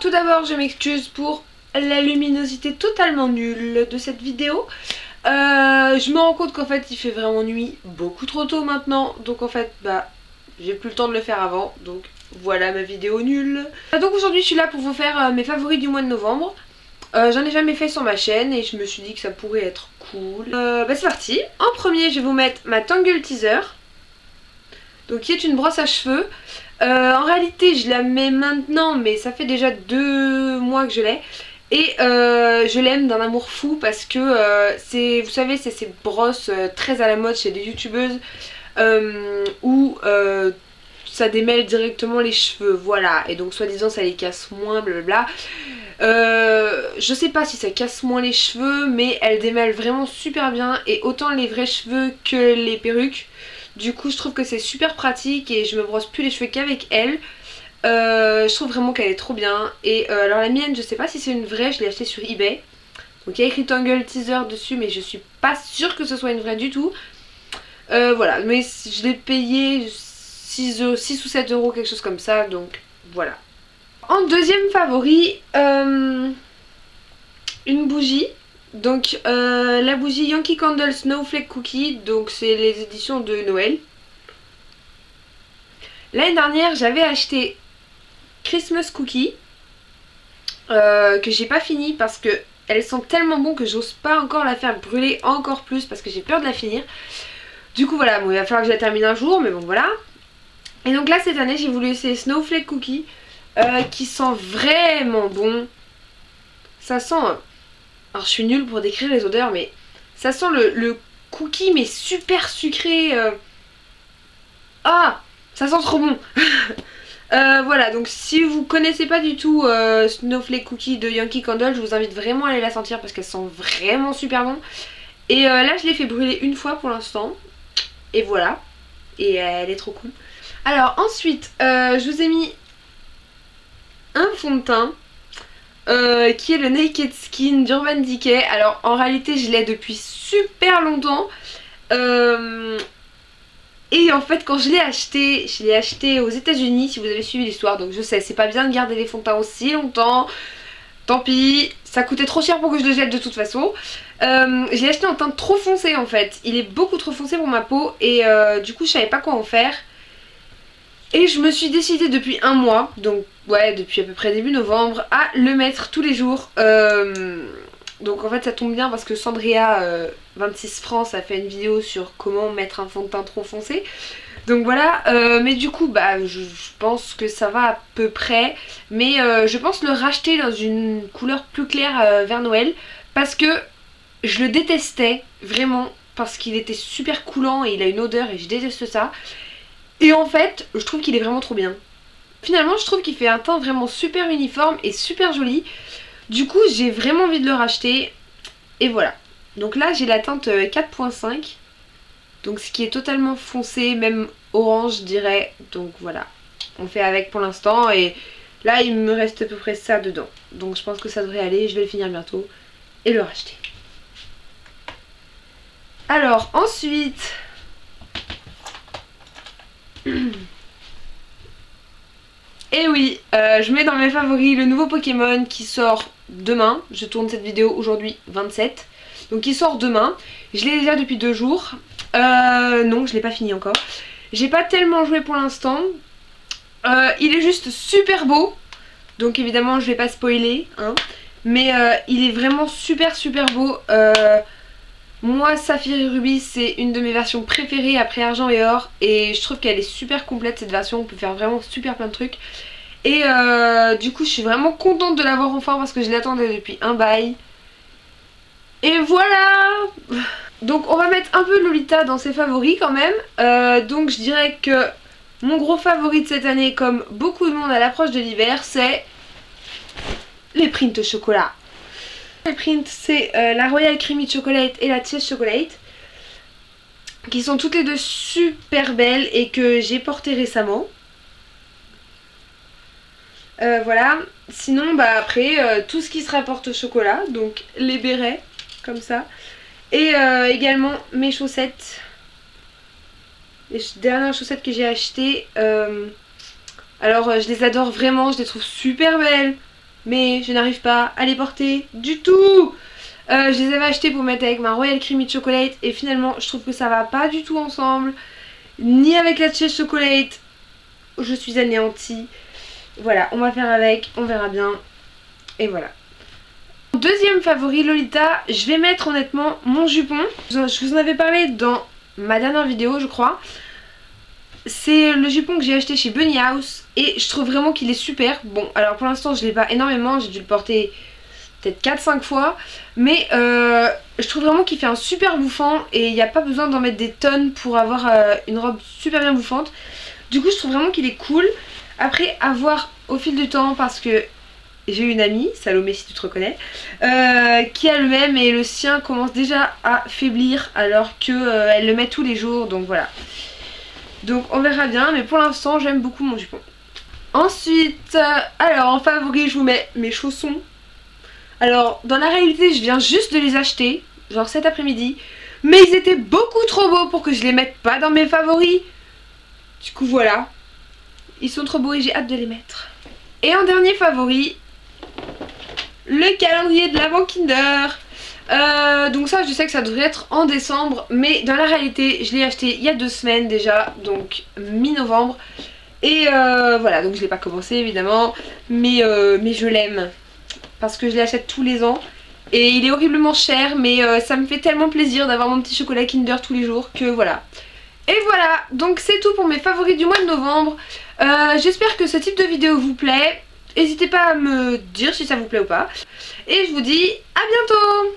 tout d'abord je m'excuse pour la luminosité totalement nulle de cette vidéo. Je me rends compte qu'en fait il fait vraiment nuit beaucoup trop tôt maintenant, donc en fait bah j'ai plus le temps de le faire avant, donc voilà ma vidéo nulle. Donc aujourd'hui je suis là pour vous faire mes favoris du mois de novembre. J'en ai jamais fait sur ma chaîne et je me suis dit que ça pourrait être cool. Bah c'est parti. En premier je vais vous mettre ma Tangle Teezer, donc qui est une brosse à cheveux. En réalité je la mets maintenant mais ça fait déjà 2 mois que je l'ai. Et je l'aime d'un amour fou parce que c'est, vous savez, c'est ces brosses très à la mode chez des youtubeuses où ça démêle directement les cheveux, voilà. Et donc soi-disant ça les casse moins, blablabla. Je sais pas si ça casse moins les cheveux, mais elle démêle vraiment super bien. Et autant les vrais cheveux que les perruques. Du coup je trouve que c'est super pratique et je me brosse plus les cheveux qu'avec elle. Je trouve vraiment qu'elle est trop bien. Et alors la mienne je sais pas si c'est une vraie, je l'ai achetée sur eBay. Donc il y a écrit Tangle Teezer dessus mais je suis pas sûre que ce soit une vraie du tout. Voilà, mais je l'ai payé 6 ou 7 euros, quelque chose comme ça, donc voilà. En deuxième favori, une bougie. Donc la bougie Yankee Candle Snowflake Cookie, donc c'est les éditions de Noël. L'année dernière j'avais acheté Christmas Cookie que j'ai pas fini parce que elles sont tellement bonnes que j'ose pas encore la faire brûler encore plus parce que j'ai peur de la finir. Du coup voilà, bon, il va falloir que je la termine un jour, mais bon voilà. Et donc là cette année j'ai voulu essayer Snowflake Cookie qui sent vraiment bon. Ça sent... Alors je suis nulle pour décrire les odeurs mais ça sent le cookie mais super sucré. Ah, ça sent trop bon. Voilà, donc si vous connaissez pas du tout Snowflake Cookie de Yankee Candle, je vous invite vraiment à aller la sentir parce qu'elle sent vraiment super bon. Et là je l'ai fait brûler une fois pour l'instant. Et voilà. Et elle est trop cool. Alors ensuite, je vous ai mis un fond de teint qui est le Naked Skin d'Urban Decay. Alors en réalité je l'ai depuis super longtemps. Et en fait quand je l'ai acheté aux États-Unis, si vous avez suivi l'histoire. Donc je sais, c'est pas bien de garder les fonds de teint aussi longtemps. Tant pis, ça coûtait trop cher pour que je le jette de toute façon. Je l'ai acheté en teint trop foncé en fait. Il est beaucoup trop foncé pour ma peau et du coup je savais pas quoi en faire. Et je me suis décidée depuis un mois, donc ouais depuis à peu près début novembre, à le mettre tous les jours. Donc en fait ça tombe bien parce que Sandria 26 France a fait une vidéo sur comment mettre un fond de teint trop foncé. Donc voilà, mais du coup bah je pense que ça va à peu près. Mais je pense le racheter dans une couleur plus claire vers Noël. Parce que je le détestais vraiment. Parce qu'il était super coulant et il a une odeur et je déteste ça. Et en fait je trouve qu'il est vraiment trop bien. Finalement je trouve qu'il fait un teint vraiment super uniforme et super joli. Du coup j'ai vraiment envie de le racheter. Et voilà. Donc là j'ai la teinte 4.5. Donc ce qui est totalement foncé, même orange je dirais. Donc voilà, on fait avec pour l'instant. Et là il me reste à peu près ça dedans. Donc je pense que ça devrait aller, je vais le finir bientôt et le racheter. Alors ensuite... Et oui, je mets dans mes favoris le nouveau Pokémon qui sort demain. Je tourne cette vidéo aujourd'hui 27. Donc il sort demain. Je l'ai déjà depuis 2 jours. Non, je l'ai pas fini encore. J'ai pas tellement joué pour l'instant. Il est juste super beau. Donc évidemment je vais pas spoiler hein. Mais il est vraiment super beau. Moi Saphir et Ruby c'est une de mes versions préférées après Argent et Or. Et je trouve qu'elle est super complète cette version. On peut faire vraiment super plein de trucs. Et du coup je suis vraiment contente de l'avoir enfin parce que je l'attendais depuis un bail. Et voilà. Donc on va mettre un peu Lolita dans ses favoris quand même. Donc je dirais que mon gros favori de cette année, comme beaucoup de monde à l'approche de l'hiver, c'est les prints chocolat. Les prints c'est la Royal Creamy Chocolate et la Cheese Chocolate, qui sont toutes les deux super belles et que j'ai portées récemment. Voilà. Sinon bah après tout ce qui se rapporte au chocolat, donc les bérets comme ça. Et également mes chaussettes. Les dernières chaussettes que j'ai achetées. Alors je les adore vraiment, je les trouve super belles. mais je n'arrive pas à les porter du tout. Je les avais achetés pour mettre avec ma Royal Creamy Chocolate et finalement je trouve que ça va pas du tout ensemble. Ni avec la Chase Chocolate. Je suis anéantie. Voilà, on va faire avec, on verra bien. Et voilà. Deuxième favori Lolita, je vais mettre honnêtement mon jupon. Je vous en avais parlé dans ma dernière vidéo je crois. C'est le jupon que j'ai acheté chez Bunny House et je trouve vraiment qu'il est super. Bon alors pour l'instant je l'ai pas énormément, j'ai dû le porter peut-être 4-5 fois. Mais je trouve vraiment qu'il fait un super bouffant et il n'y a pas besoin d'en mettre des tonnes pour avoir une robe super bien bouffante. Du coup je trouve vraiment qu'il est cool. Après à voir au fil du temps parce que j'ai une amie, Salomé si tu te reconnais, qui a le même et le sien commence déjà à faiblir alors qu'elle le met tous les jours donc voilà. Donc on verra bien mais pour l'instant j'aime beaucoup mon jupon. Ensuite, alors en favori je vous mets mes chaussons. Alors dans la réalité je viens juste de les acheter, genre cet après-midi. Mais ils étaient beaucoup trop beaux pour que je les mette pas dans mes favoris. Du coup voilà, ils sont trop beaux et j'ai hâte de les mettre. Et en dernier favori, le calendrier de l'Avent Kinder. Donc ça je sais que ça devrait être en décembre, mais dans la réalité je l'ai acheté il y a 2 semaines déjà, donc mi-novembre. Et voilà, donc je l'ai pas commencé évidemment, mais je l'aime parce que je l'achète tous les ans. Et il est horriblement cher, mais ça me fait tellement plaisir d'avoir mon petit chocolat Kinder tous les jours que voilà. Et voilà, donc c'est tout pour mes favoris du mois de novembre. J'espère que ce type de vidéo vous plaît. N'hésitez pas à me dire si ça vous plaît ou pas. Et je vous dis à bientôt!